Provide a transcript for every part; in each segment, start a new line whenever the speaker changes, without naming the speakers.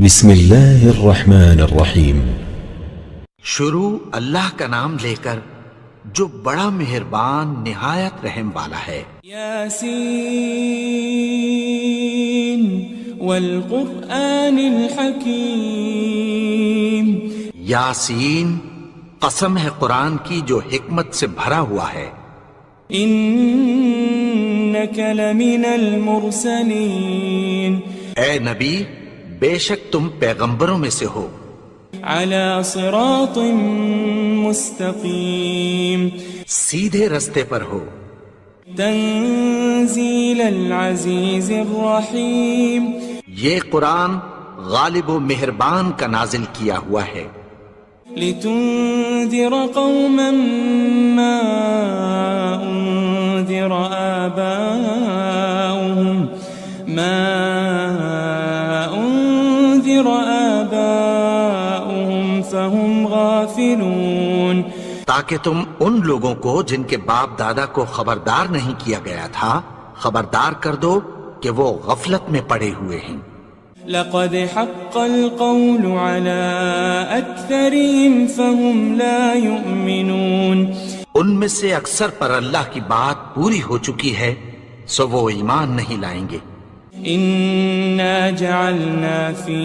بسم اللہ الرحمن الرحیم۔
شروع اللہ کا نام لے کر جو بڑا مہربان نہایت رحم والا ہے۔
یاسین والقرآن الحکیم۔
یاسین، قسم ہے قرآن کی جو حکمت سے بھرا ہوا ہے۔
انک لمن المرسلین۔
اے نبی، بے شک تم پیغمبروں میں سے ہو۔
علی صراط مستقیم۔
سیدھے رستے پر ہو۔
تنزیل العزیز الرحیم۔
یہ قرآن غالب و مہربان کا نازل کیا ہوا ہے۔
لتنذر قوما ما انذر آباؤهم فهم غافلون۔
تاکہ تم ان لوگوں کو جن کے باپ دادا کو خبردار نہیں کیا گیا تھا خبردار کر دو کہ وہ غفلت میں پڑے ہوئے ہیں۔
لقد حق القول على اکثرهم فهم لا يؤمنون۔
ان میں سے اکثر پر اللہ کی بات پوری ہو چکی ہے سو وہ ایمان نہیں لائیں گے۔
انا جعلنا في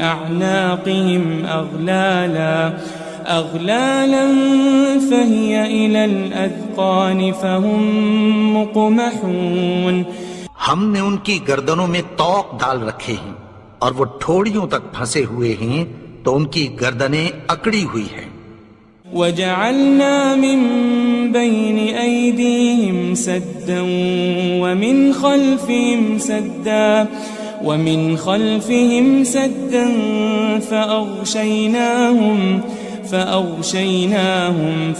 اعناقهم اغلالا فهي الى الاذقان فهم مقمحون۔
ہم نے ان کی گردنوں میں طوق ڈال رکھے ہیں اور وہ ٹھوڑیوں تک پھنسے ہوئے ہیں تو ان کی گردنیں اکڑی ہوئی ہیں۔
وجعلنا من بين أيديهم سدا ومن خلفهم سدا فأغشيناهم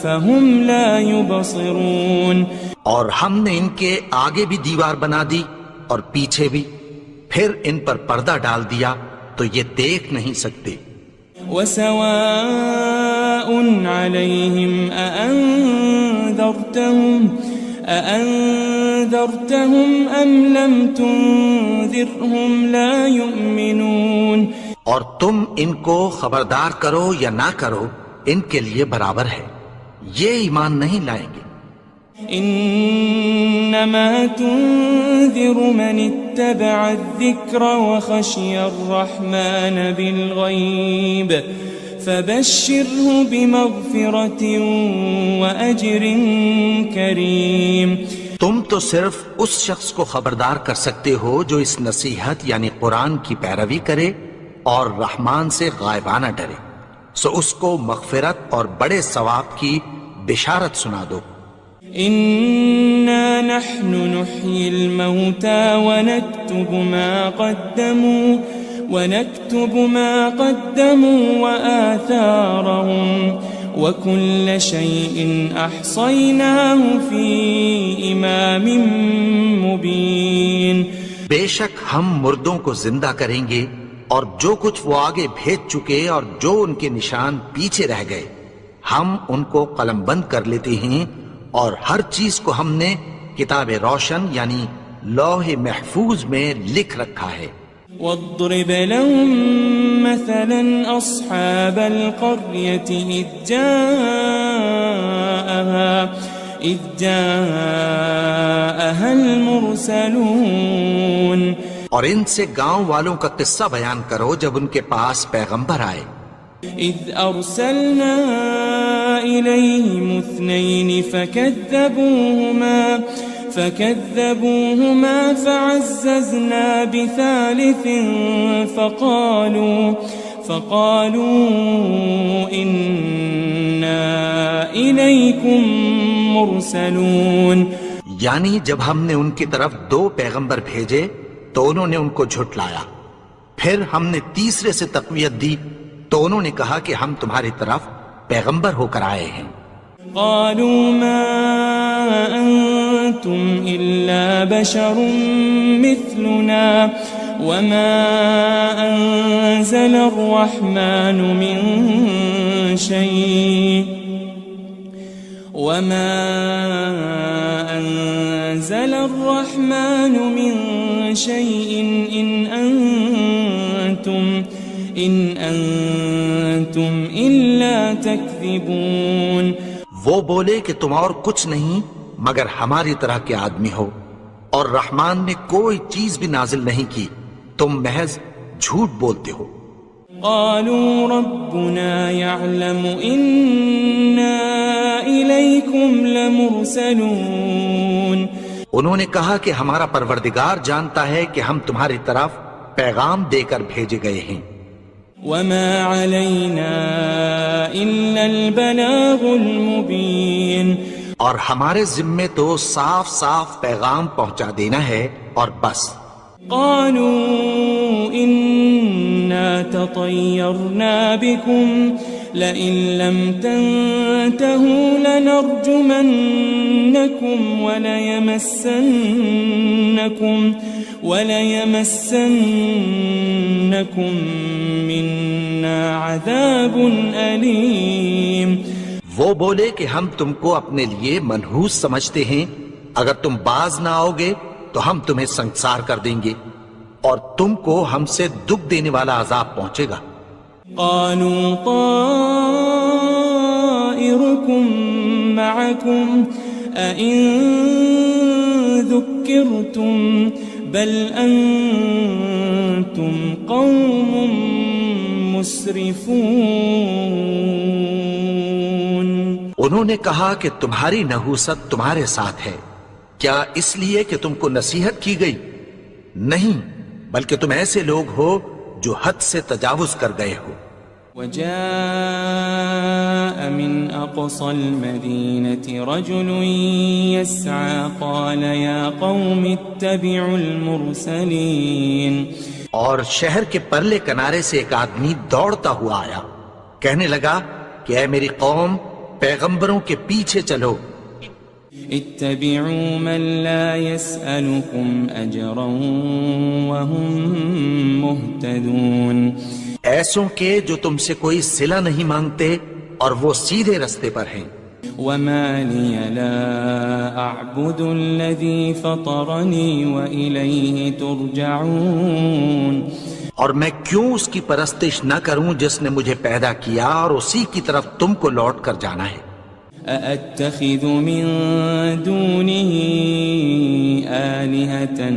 فهم لا يبصرون۔
اور ہم نے ان کے آگے بھی دیوار بنا دی اور پیچھے بھی، پھر ان پر پردہ ڈال دیا تو یہ دیکھ نہیں سکتے۔
وسواء عليهم أأنذرتهم أم لم تنذرهم لا يؤمنون۔
اور تم ان کو خبردار کرو یا نہ کرو ان کے لیے برابر ہے، یہ ایمان نہیں لائیں گے۔
انما تنذر من اتبع الذکر وخشی الرحمن بالغیب فبشره بمغفرة واجر کریم۔
تم تو صرف اس شخص کو خبردار کر سکتے ہو جو اس نصیحت یعنی قرآن کی پیروی کرے اور رحمان سے غائبانہ ڈرے، سو اس کو مغفرت اور بڑے ثواب کی بشارت سنا دو۔
إنا نحن نحيي الموتى ونكتب ما قدموا وآثارهم وكل شيء أحصيناه في إمام مبين۔
بے شک ہم مردوں کو زندہ کریں گے اور جو کچھ وہ آگے بھیج چکے اور جو ان کے نشان پیچھے رہ گئے ہم ان کو قلم بند کر لیتے ہیں، اور ہر چیز کو ہم نے کتاب روشن یعنی لوح محفوظ میں لکھ رکھا ہے۔
واضرب لهم مثلا أصحاب القرية إذ جاءها المرسلون۔
اور ان سے گاؤں والوں کا قصہ بیان کرو جب ان کے پاس پیغمبر آئے۔
إذ أرسلنا إليهم اثنين فكذبوهما فعززنا بثالث فقالوا إنا إليكم مرسلون۔
یعنی جب ہم نے ان کی طرف 2 پیغمبر بھیجے تو انہوں نے ان کو جھٹلایا، پھر ہم نے تیسرے سے تقویت دی تو انہوں نے کہا کہ ہم تمہاری طرف پیغمبر ہو کر آئے ہیں۔
قالوا ما أنتم إلا بشر مثلنا وما أنزل الرحمن من شيء إن أنتم إن أنتم إلا تكذبون.
وہ بولے کہ تم اور کچھ نہیں مگر ہماری طرح کے آدمی ہو، اور رحمان نے کوئی چیز بھی نازل نہیں کی، تم محض جھوٹ بولتے ہو.
قالوا ربنا يعلم إنا إليكم لمرسلون.
انہوں نے کہا کہ ہمارا پروردگار جانتا ہے کہ ہم تمہاری طرف پیغام دے کر بھیجے گئے ہیں.
وما علينا إلا البلاغ المبين.
اور ہمارے ذمے تو صاف صاف پیغام پہنچا دینا ہے اور بس.
قالوا إنا تطيرنا بكم لئن لم تنتهوا لنرجمنكم وليمسنكم منا عذاب أليم.
وہ بولے کہ ہم تم کو اپنے لیے منحوس سمجھتے ہیں، اگر تم باز نہ آؤ گے تو ہم تمہیں سنسار کر دیں گے اور تم کو ہم سے دکھ دینے والا عذاب پہنچے گا.
قالوا طائركم معكم أئن ذكرتم بل أنتم قوم مسرفون.
انہوں نے کہا کہ تمہاری نحوست تمہارے ساتھ ہے، کیا اس لیے کہ تم کو نصیحت کی گئی؟ نہیں، بلکہ تم ایسے لوگ ہو جو حد سے تجاوز کر گئے ہو.
وجاء من أقصى المدينة رجل يسعى قال يا قوم اتبعوا المرسلين.
اور شہر کے پرلے کنارے سے ایک آدمی دوڑتا ہوا آیا، کہنے لگا کہ اے میری قوم، پیغمبروں کے پیچھے چلو.
اتبعوا من لا يسألكم أجرا وهم مهتدون.
ایسوں کے جو تم سے کوئی صلہ نہیں مانگتے اور وہ سیدھے رستے پر ہیں.
وما لي لا أعبد الذي فطرني وإليه ترجعون.
اور میں کیوں اس کی پرستش نہ کروں جس نے مجھے پیدا کیا اور اسی کی طرف تم کو لوٹ کر جانا ہے.
أأتخذ من دونه آلهة إن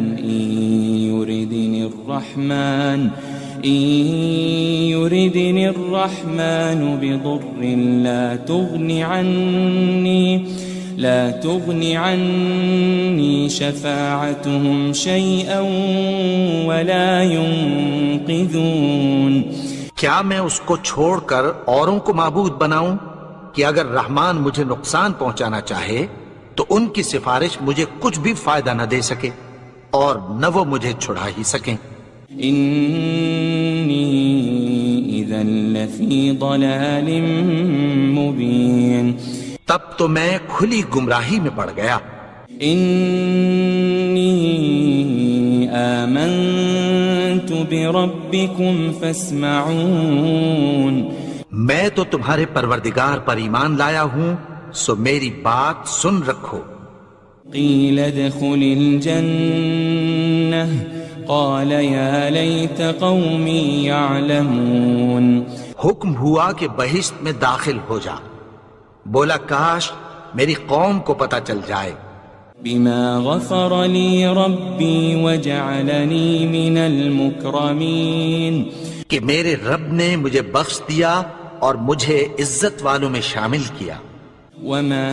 يردني الرحمن بضر لا تغني عني شفاعتهم شيئا ولا ينقذون.
کیا میں اس کو چھوڑ کر اوروں کو معبود بناؤں کہ اگر رحمان مجھے نقصان پہنچانا چاہے تو ان کی سفارش مجھے کچھ بھی فائدہ نہ دے سکے اور نہ وہ مجھے چھڑا ہی سکیں.
إني إذا لفي ضلال مبين.
تب تو میں کھلی گمراہی میں پڑ گیا.
إني آمنت بربكم فاسمعون.
میں تو تمہارے پروردگار پر ایمان لایا ہوں، سو میری بات سن رکھو.
قيل ادخل الجنة قال يا ليت قومي يعلمون.
حکم ہوا کہ بہشت میں داخل ہو جا، بولا کاش میری قوم کو پتہ چل جائے.
بما غفر لي ربي وجعلني من المكرمين.
کہ میرے رب نے مجھے بخش دیا اور مجھے عزت والوں میں شامل کیا.
وما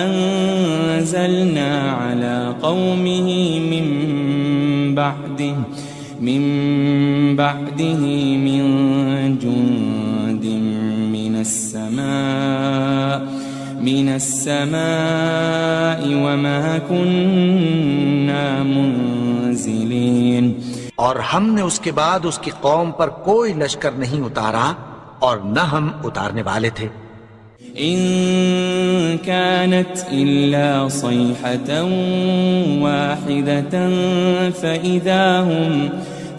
أنزلنا على قومه من بعده من جند من السماء وما كنا منزلين.
اور ہم نے اس کے بعد اس کی قوم پر کوئی لشکر نہیں اتارا اور نہ ہم اتارنے والے تھے.
إن كانت إلا صيحة واحدة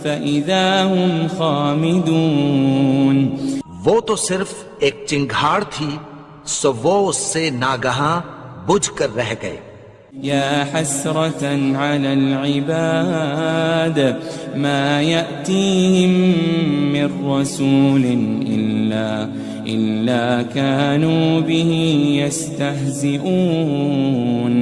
فإذا هم خامدون.
وہ تو صرف ایک چنگھاڑ تھی، سو وہ اس سے ناگہاں بجھ کر رہ گئے.
يا حسرة على العباد ما يأتيهم من رسول إلا كانوا به يستهزئون.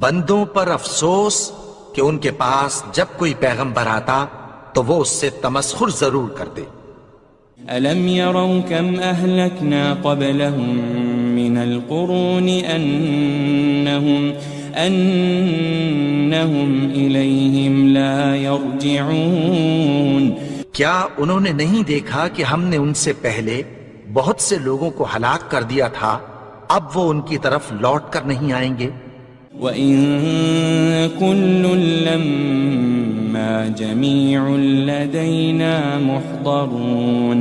بندوں پر افسوس کہ ان کے پاس جب کوئی پیغمبر آتا تو وہ اس سے تمسخر ضرور کرتے.
ألم يروا كم أهلكنا قبلهم من القرون أنهم إليهم لا يرجعون.
کیا انہوں نے نہیں دیکھا کہ ہم نے ان سے پہلے بہت سے لوگوں کو ہلاک کر دیا تھا، اب وہ ان کی طرف لوٹ کر نہیں آئیں گے.
وَإِن كُلٌّ لَمَّا جَمِيعٌ لَدَيْنَا مُحْضَرُونَ.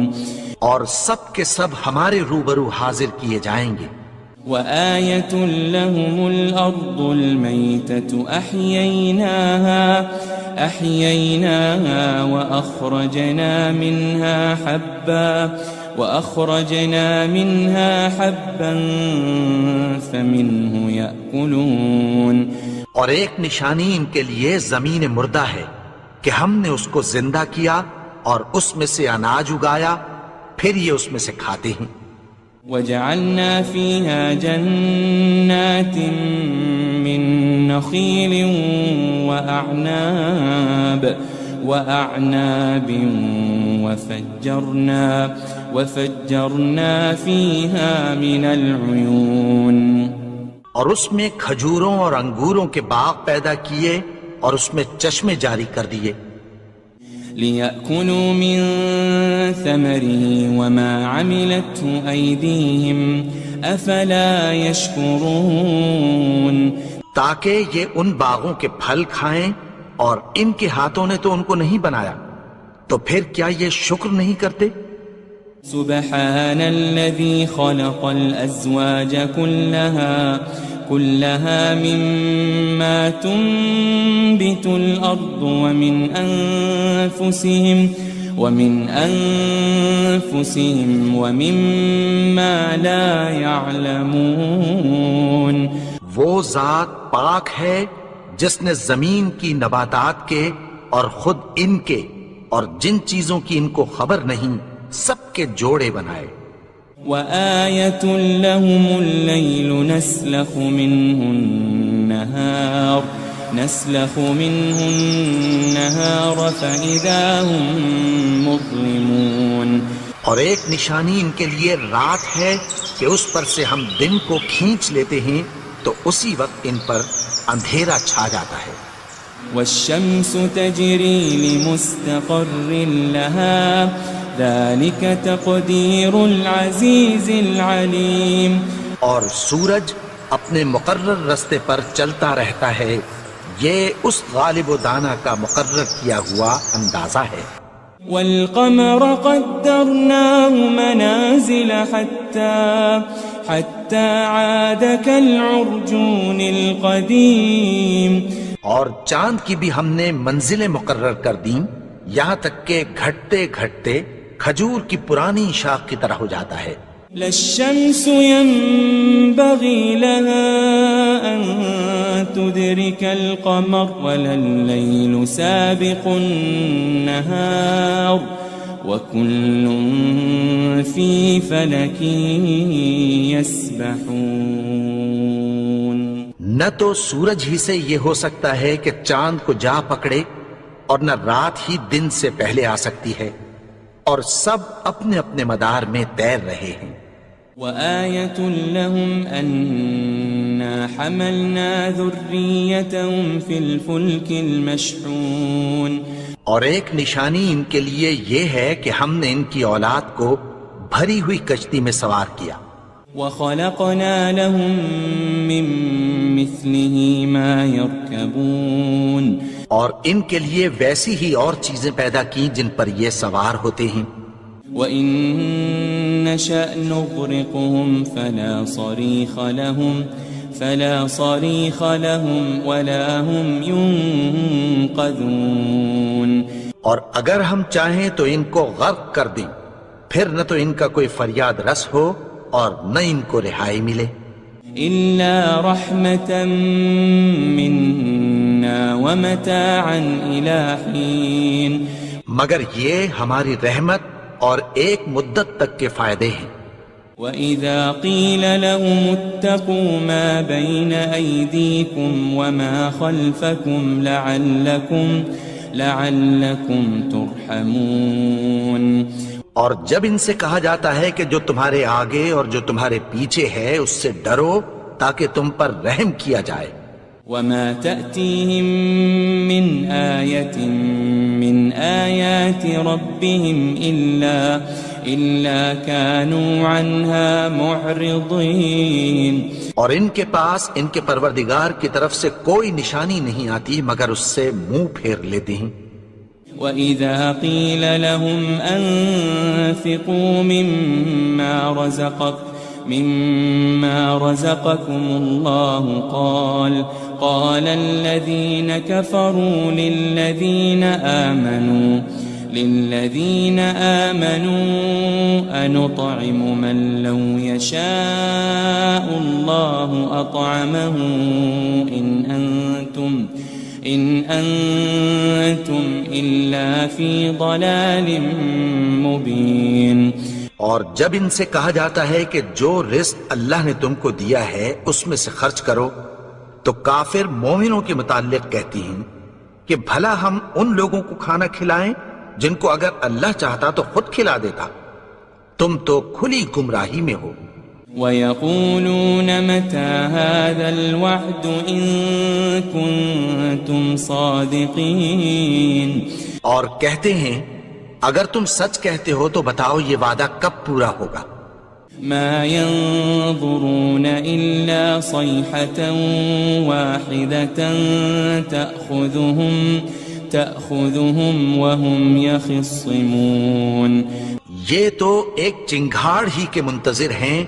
اور سب کے سب ہمارے روبرو حاضر کیے جائیں گے.
وآية لهم الأرض الميتة أحييناها وأخرجنا منها حبا فمنه يأكلون.
اور ایک نشانی ان کے لیے زمین مردہ ہے کہ ہم نے اس کو زندہ کیا اور اس میں سے اناج اگایا، پھر یہ اس میں سے کھاتے ہیں.
وجعلنا فيها جنات من نخيل وأعناب وفجرنا فيها من العيون.
اور اس میں کھجوروں اور انگوروں کے باغ پیدا کیے اور اس میں چشمے جاری کر دیے.
لِيَأْكُلُوا مِن ثَمَرِهِ وَمَا عَمِلَتْهُ أَيْدِيهِمْ أَفَلَا يَشْكُرُونَ.
تاکہ یہ ان باغوں کے پھل کھائیں اور ان کے ہاتھوں نے تو ان کو نہیں بنایا، تو پھر کیا یہ شکر نہیں کرتے؟
سبحان الذي خلق الأزواج كلها مما تنبت الأرض ومن أنفسهم ومما لا يعلمون.
وہ ذات پاک ہے جس نے زمین کی نباتات کے اور خود ان کے اور جن چیزوں کی ان کو خبر نہیں سب کے جوڑے بنائے.
وآية لهم الليل نسلخ منه النهار فإذا هم مظلمون.
اور ایک نشانی ان کے لیے رات ہے کہ اس پر سے ہم دن کو کھینچ لیتے ہیں تو اسی وقت ان پر اندھیرا چھا جاتا ہے.
والشمس تجري لمستقر لها ذلك تقدير العزيز العليم.
اور سورج اپنے مقرر رستے پر چلتا رہتا ہے، یہ اس غالب و دانا کا مقرر کیا ہوا اندازہ ہے.
والقمر قدرناه منازل حتى عاد كالعرجون القديم.
اور چاند کی بھی ہم نے منزلیں مقرر کر دیں یہاں تک کہ گھٹتے گھٹتے کھجور کی پرانی شاخ کی طرح ہو جاتا ہے.
لا الشمس ينبغي لها أن تدرك القمر ولا الليل سابق النهار وكل في فلك يسبحون.
نہ تو سورج ہی سے یہ ہو سکتا ہے کہ چاند کو جا پکڑے اور نہ رات ہی دن سے پہلے آ سکتی ہے، اور سب اپنے اپنے مدار میں تیر رہے ہیں.
وآية لهم أنا حملنا ذريتهم في الفلك المشحون.
اور ایک نشانی ان کے لیے یہ ہے کہ ہم نے ان کی اولاد کو بھری ہوئی کشتی میں سوار کیا.
وخلقنا لهم من مثله ما يركبون.
اور ان کے لیے ویسی ہی اور چیزیں پیدا کی جن پر یہ سوار ہوتے ہیں.
وَإِن نَّشَأْ نُغْرِقْهُمْ فَلَا صَرِيخَ لَهُمْ وَلَا هُمْ يُنقَذُونَ.
اور اگر ہم چاہیں تو ان کو غرق کر دیں، پھر نہ تو ان کا کوئی فریاد رس ہو اور نہ ان کو رہائی ملے.
إلا رحمة منا ومتاعا إلى حين
مگر یہ ہماری رحمت اور ایک مدت تک کے فائدے ہیں.
وَإِذَا قِيلَ لَهُمُ اتَّقُوا مَا بَيْنَ أَيْدِيكُمْ وَمَا خَلْفَكُمْ لَعَلَّكُمْ تُرْحَمُونَ.
اور جب ان سے کہا جاتا ہے کہ جو تمہارے آگے اور جو تمہارے پیچھے ہے اس سے ڈرو تاکہ تم پر رحم کیا جائے.
وَمَا تَأْتِيهِم مِّنْ آيَةٍ مِّنْ آيَاتِ رَبِّهِمْ إِلَّا كَانُوا عَنْهَا مُعْرِضِينَ. اور ان کے پاس ان کے پروردگار کی طرف سے کوئی نشانی نہیں آتی مگر اس سے منہ پھیر لیتے ہیں. وَإِذَا قِيلَ لَهُمْ أَنفِقُوا مِمَّا رَزَقَكُمُ اللَّهُ قَالَ الَّذِينَ كَفَرُوا لِلَّذِينَ آمَنُوا أَنُطْعِمُ مَن لَّوْ يَشَاءُ اللَّهُ أَطْعَمَهُ إِنْ أَنْتُمْ إِلَّا فِي ضَلَالٍ مُبِينٍ.
اور جب ان سے کہا جاتا ہے کہ جو رزق اللہ نے تم کو دیا ہے اس میں سے خرچ کرو تو کافر مومنوں کے متعلق کہتی ہیں کہ بھلا ہم ان لوگوں کو کھانا کھلائیں جن کو اگر اللہ چاہتا تو خود کھلا دیتا. تم تو کھلی گمراہی میں ہو.
وَيَقُولُونَ مَتَى هَذَا الْوَعْدُ إِن كُنتُمْ صَادِقِينَ.
اور کہتے ہیں اگر تم سچ کہتے ہو تو بتاؤ یہ وعدہ کب پورا ہوگا.
مَا يَنظُرُونَ إِلَّا صَيْحَةً وَاحِدَةً تَأْخُذُهُمْ وَهُمْ يَخِصِّمُونَ.
یہ تو ایک چنگھاڑ ہی کے منتظر ہیں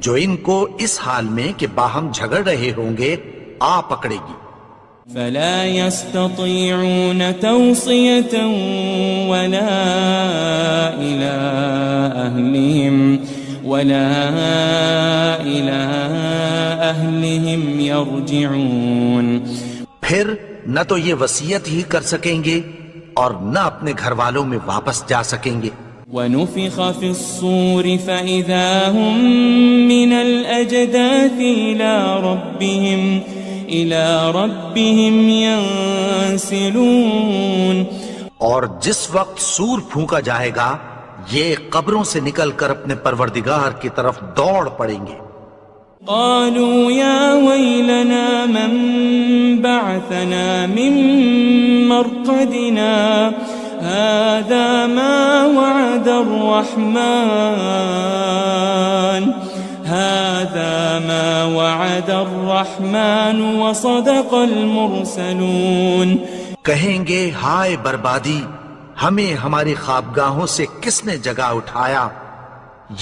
جو ان کو اس حال میں کہ باہم جھگڑ رہے ہوں گے آ پکڑے گی.
فَلَا يَسْتَطِيعُونَ تَوْصِيَةً وَلَا إِلَىٰ أَهْلِهِمْ يَرْجِعُونَ.
پھر نہ تو یہ وصیت ہی کر سکیں گے اور نہ اپنے گھر والوں میں واپس جا سکیں گے.
وَنُفِخَ فِي الصُّورِ فَإِذَا هُم مِّنَ الْأَجْدَاثِ إِلَىٰ رَبِّهِمْ يَنسِلُونَ.
اور جس وقت سور پھونکا جائے گا یہ قبروں سے نکل کر اپنے پروردگار کی طرف دوڑ پڑیں گے.
قالوا يا ويلنا من بعثنا من مرقدنا هذا ما وعد الرحمن وصدق المرسلون.
کہیں گے ہائے بربادی، ہمیں ہماری خوابگاہوں سے کس نے جگا اٹھایا.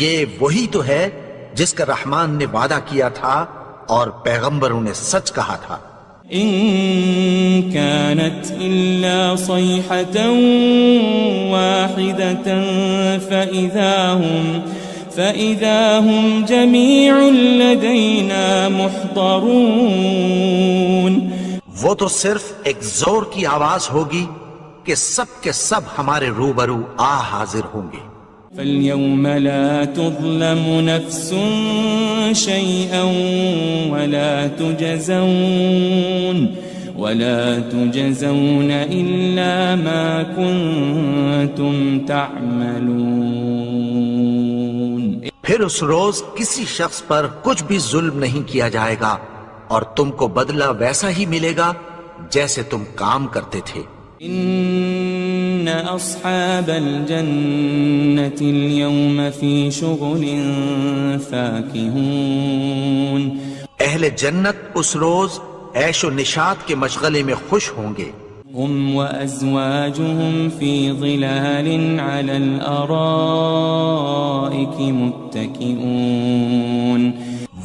یہ وہی تو ہے جس کا رحمان نے وعدہ کیا تھا اور پیغمبروں نے سچ کہا تھا.
إن كانت إلا صيحة واحدة فإذا هم جميع لدينا محضرون.
وہ تو صرف ایک زور کی آواز ہوگی کہ سب کے سب ہمارے روبرو آ حاضر ہوں گے.
فَالْيَوْمَ لَا تُظْلَمُ نَفْسٌ شَيْئًا وَلَا تُجَزَوْنَ إِلَّا مَا كُنتُمْ تَعْمَلُونَ.
پھر اس روز کسی شخص پر کچھ بھی ظلم نہیں کیا جائے گا اور تم کو بدلہ ویسا ہی ملے گا جیسے تم کام کرتے تھے.
إن أصحاب الجنة اليوم في شغل فاكهون.
اہل جنت اس روز عیش و نشاط کے مشغلے میں خوش ہوں گے.
هم وأزواجهم في ظلال على الأرائك متكئون.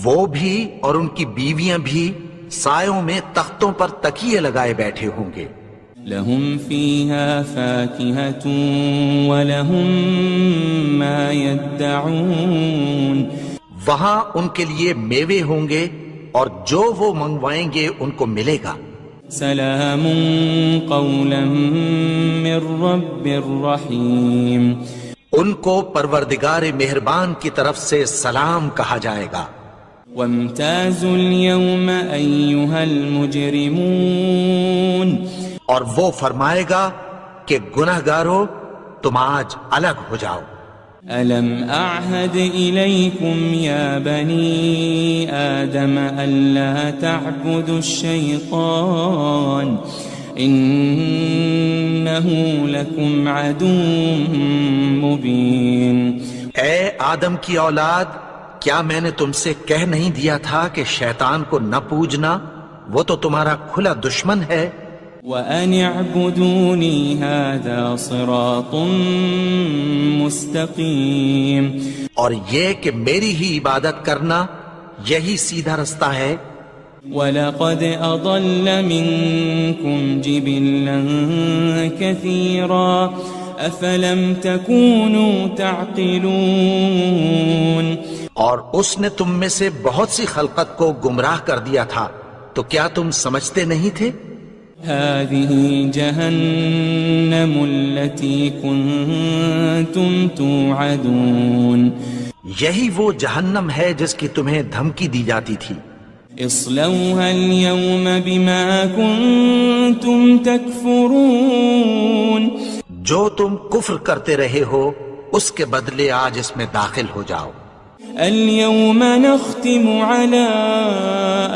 وہ بھی اور ان کی بیویاں بھی سایوں میں تختوں پر تکیے لگائے بیٹھے ہوں گے.
لهم فيها فاكهة ولهم ما يدعون.
وہاں ان کے لیے میوے ہوں گے اور جو وہ منگوائیں گے ان کو ملے گا۔
سلام قولا من رب الرحیم،
ان کو پروردگار مہربان کی طرف سے سلام کہا جائے گا۔
وامتازوا اليوم ایھا المجرمون،
اور وہ فرمائے گا کہ گنہگارو تم آج الگ ہو جاؤ۔
ألم أعهد إليكم يا بني آدم ألا تعبدوا الشيطان إنه لكم عدو مبين۔
اے آدم کی اولاد، کیا میں نے تم سے کہہ نہیں دیا تھا کہ شیطان کو نہ پوجنا، وہ تو تمہارا کھلا دشمن ہے۔
وَأَنِ اعْبُدُونِي هَذَا صِرَاطٌ مُسْتَقِيمٌ،
اور یہ کہ میری ہی عبادت کرنا یہی سیدھا رستہ ہے۔
وَلَقَدْ أَضَلَّ مِنْكُمْ جِبِلًّا كَثِيرًا أَفَلَمْ تَكُونُوا تَعْقِلُونَ،
اور اس نے تم میں سے بہت سی خلقت کو گمراہ کر دیا تھا، تو کیا تم سمجھتے نہیں تھے؟
هذه جهنم التي كنتم توعدون،
یہی وہ جہنم ہے جس کی تمہیں دھمکی دی جاتی تھی۔
اصلوها اليوم بما كنتم تكفرون،
جو تم کفر کرتے رہے ہو اس کے بدلے آج اس میں داخل ہو جاؤ۔
اليوم نختم على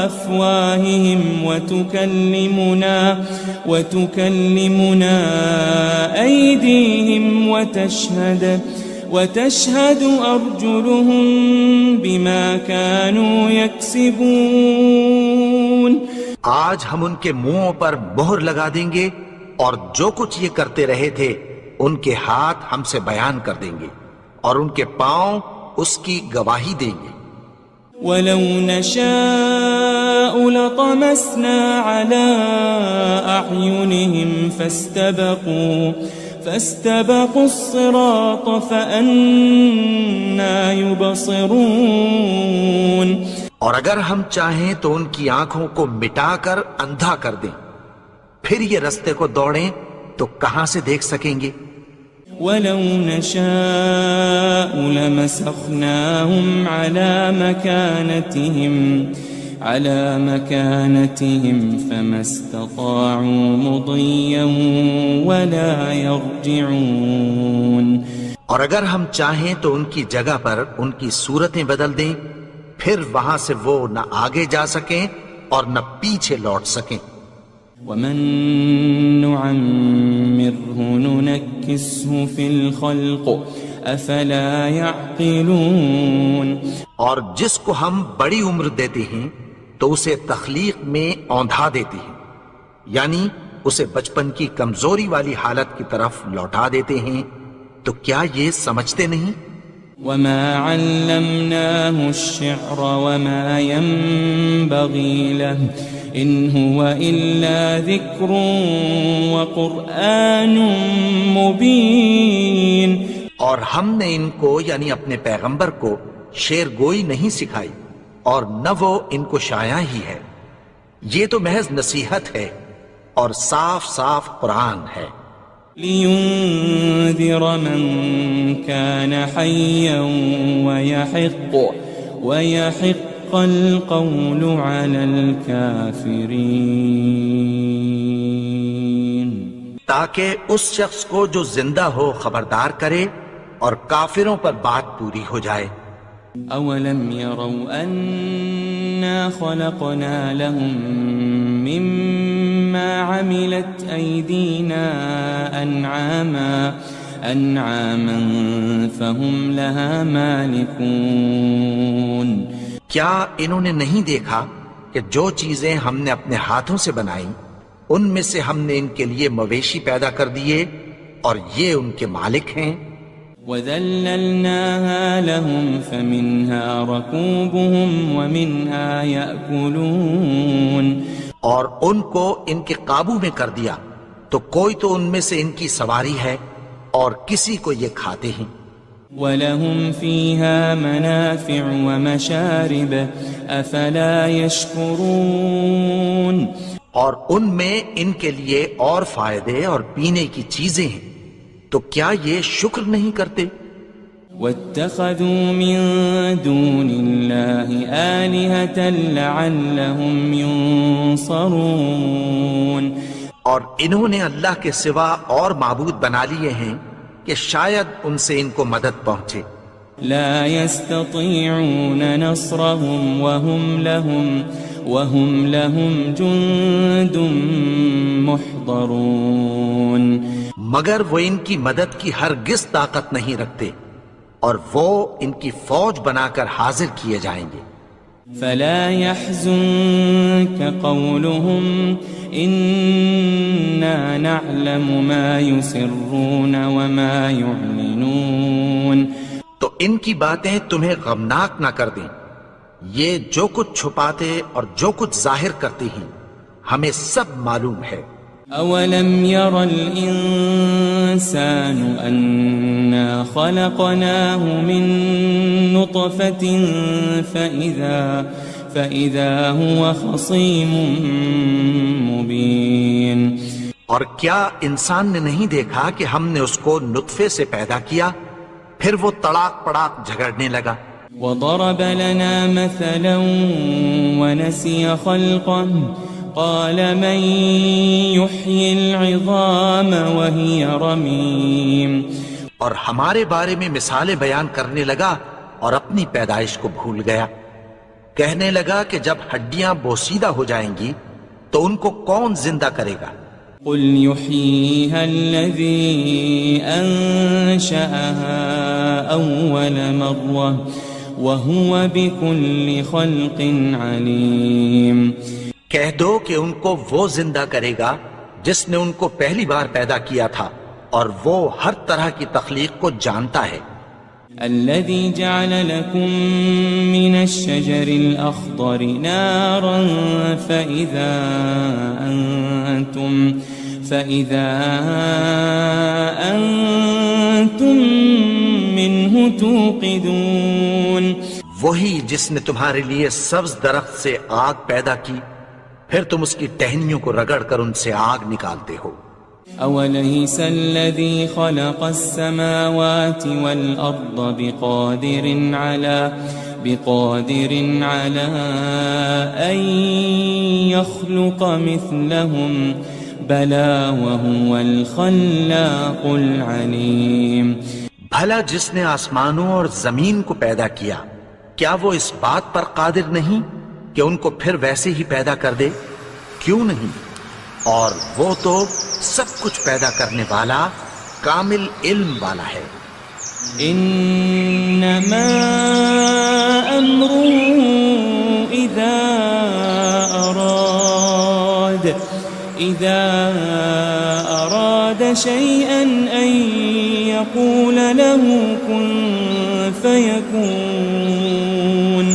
أفواههم وتكلمنا أيديهم وتشهد أرجلهم بما كانوا يكسبون،
آج ہم ان کے منہوں پر مہر لگا دیں گے اور جو کچھ یہ کرتے رہے تھے ان کے ہاتھ ہم سے بیان کر دیں گے اور ان کے پاؤں اس کی گواہی دیں گے۔
وَلَوْ نَشَاءُ لَطَمَسْنَا عَلَىٰ أَعْيُنِهِمْ فَاسْتَبَقُوا الصِّرَاطَ فَأَنَّىٰ يُبْصِرُونَ،
اور اگر ہم چاہیں تو ان کی آنکھوں کو مٹا کر اندھا کر دیں، پھر یہ رستے کو دوڑیں تو کہاں سے دیکھ سکیں گے؟
وَلَوْ نَشَاءُ لَمَسَخْنَاهُمْ عَلَى مَكَانَتِهِمْ فَمَا اسْتَطَاعُوا مُضِيًّا وَلَا يَرْجِعُونَ،
اور اگر ہم چاہیں تو ان کی جگہ پر ان کی صورتیں بدل دیں، پھر وہاں سے وہ نہ آگے جا سکیں اور نہ پیچھے لوٹ سکیں۔
وَمَن نُعَمِّرْهُ نُنَكِّسْهُ فِي الْخَلْقِ أَفَلَا يَعْقِلُونَ،
اور جس کو ہم بڑی عمر دیتے ہیں تو اسے تخلیق میں اوندھا دیتے ہیں، یعنی اسے بچپن کی کمزوری والی حالت کی طرف لوٹا دیتے ہیں، تو کیا یہ سمجھتے نہیں؟
وَمَا عَلَّمْنَاهُ الشِّعْرَ وَمَا يَنبَغِي لَهُ إِنْ هُوَ إِلَّا ذِكْرٌ وَقُرْآنٌ مُبِينٌ،
اور ہم نے ان کو یعنی اپنے پیغمبر کو شعر گوئی نہیں سکھائی اور نہ وہ ان کو شایع ہی ہے، یہ تو محض نصیحت ہے اور صاف صاف قرآن ہے۔
لِيُنذِرَ مَن كَانَ حَيًّا وَيَحِقَّ الْقَوْلُ عَلَى الْكَافِرِينَ،
تاکہ اس شخص کو جو زندہ ہو خبردار کرے اور کافروں پر بات پوری ہو جائے۔
أَوَلَمْ يَرَوْا أَنَّا خَلَقْنَا لَهُم مِّمَّا عَمِلَتْ أَيْدِينَا أَنْعَامًا فَهُمْ لَهَا مَالِكُونَ،
کیا انہوں نے نہیں دیکھا کہ جو چیزیں ہم نے اپنے ہاتھوں سے بنائیں ان میں سے ہم نے ان کے لیے مویشی پیدا کر دیے اور یہ ان کے مالک ہیں۔
وَذَلَّلْنَاهَا لَهُمْ فَمِنْهَا رَكُوبُهُمْ وَمِنْهَا يَأْكُلُونَ،
اور ان کو ان کے قابو میں کر دیا تو کوئی تو ان میں سے ان کی سواری ہے اور کسی کو یہ کھاتے ہیں۔
وَلَهُمْ فِيهَا مَنَافِعُ وَمَشَارِبُ أَفَلَا يَشْكُرُونَ
اور ان میں ان کے لیے اور فائدے اور پینے کی چیزیں ہیں، تو کیا یہ شکر نہیں کرتے؟
وَاتَّخَذُوا مِن دُونِ اللَّهِ آلِهَةً لَعَلَّهُمْ يُنصَرُونَ
اور انہوں نے اللہ کے سوا اور معبود بنا لیے ہیں کہ شاید ان سے ان کو مدد پہنچے۔
لا يستطيعون نصرهم وهم لهم جند محضرون
مگر وہ ان کی مدد کی ہرگز طاقت نہیں رکھتے، اور وہ ان کی فوج بنا کر حاضر کیے جائیں گے۔
فلا يحزنك قولهم إنا نعلم ما يسرون وما يعلنون
تو ان کی باتیں تمہیں غمناک نہ کر دیں، یہ جو کچھ چھپاتے اور جو کچھ ظاہر کرتے ہیں ہمیں سب معلوم ہے۔
أولم ير الإنسان أنا خلقناه من نطفة فإذا هو خصيم مبين
اور کیا انسان نے نہیں دیکھا کہ ہم نے اس کو نطفے سے پیدا کیا، پھر وہ تڑاک پڑاک جھگڑنے لگا۔
وضرب لنا مثلا ونسي خلقه قال من يحيي العظام وهي رميم
اور ہمارے بارے میں مثالیں بیان کرنے لگا اور اپنی پیدائش کو بھول گیا، کہنے لگا کہ جب ہڈیاں بوسیدہ ہو جائیں گی تو ان کو کون زندہ کرے گا؟
قل يحييها الذي أنشأها أول مرة وهو بكل خلق عليم
کہہ دو کہ ان کو وہ زندہ کرے گا جس نے ان کو پہلی بار پیدا کیا تھا، اور وہ ہر طرح کی تخلیق کو جانتا ہے۔
الذي جعل لكم من الشجر الأخضر نارا فإذا أنتم منه توقدون
وہی جس نے تمہارے لیے سبز درخت سے آگ پیدا کی، پھر تم اس کی ٹہنیوں کو رگڑ کر ان سے آگ نکالتے ہو۔
أوليس الذي خلق السماوات والأرض بقادر على أن يخلق مثلهم بلى وهو الخلاق العليم
بھلا جس نے آسمانوں اور زمین کو پیدا کیا، کیا وہ اس بات پر قادر نہیں کہ ان کو پھر ویسے ہی پیدا کر دے؟ کیوں نہیں؟ اور وہ تو سب کچھ پیدا کرنے والا، کامل علم والا ہے۔
انما امره اذا اراد شيئا ان يقول له كن فيكون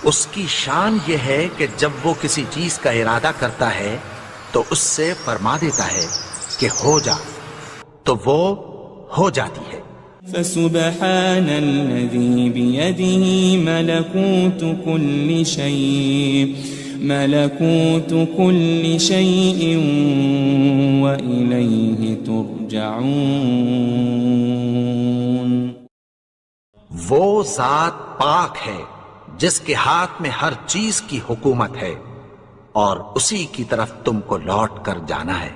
اس کی شان یہ ہے کہ جب وہ کسی چیز کا ارادہ کرتا ہے تو اس سے فرما دیتا ہے کہ ہو جا، تو وہ ہو جاتی ہے۔
فسبحان الذي بيده ملكوت كل شيء وإليه ترجعون
وہ ذات پاک ہے جس کے ہاتھ میں ہر چیز کی حکومت ہے، اور اسی کی طرف تم کو لوٹ کر جانا ہے۔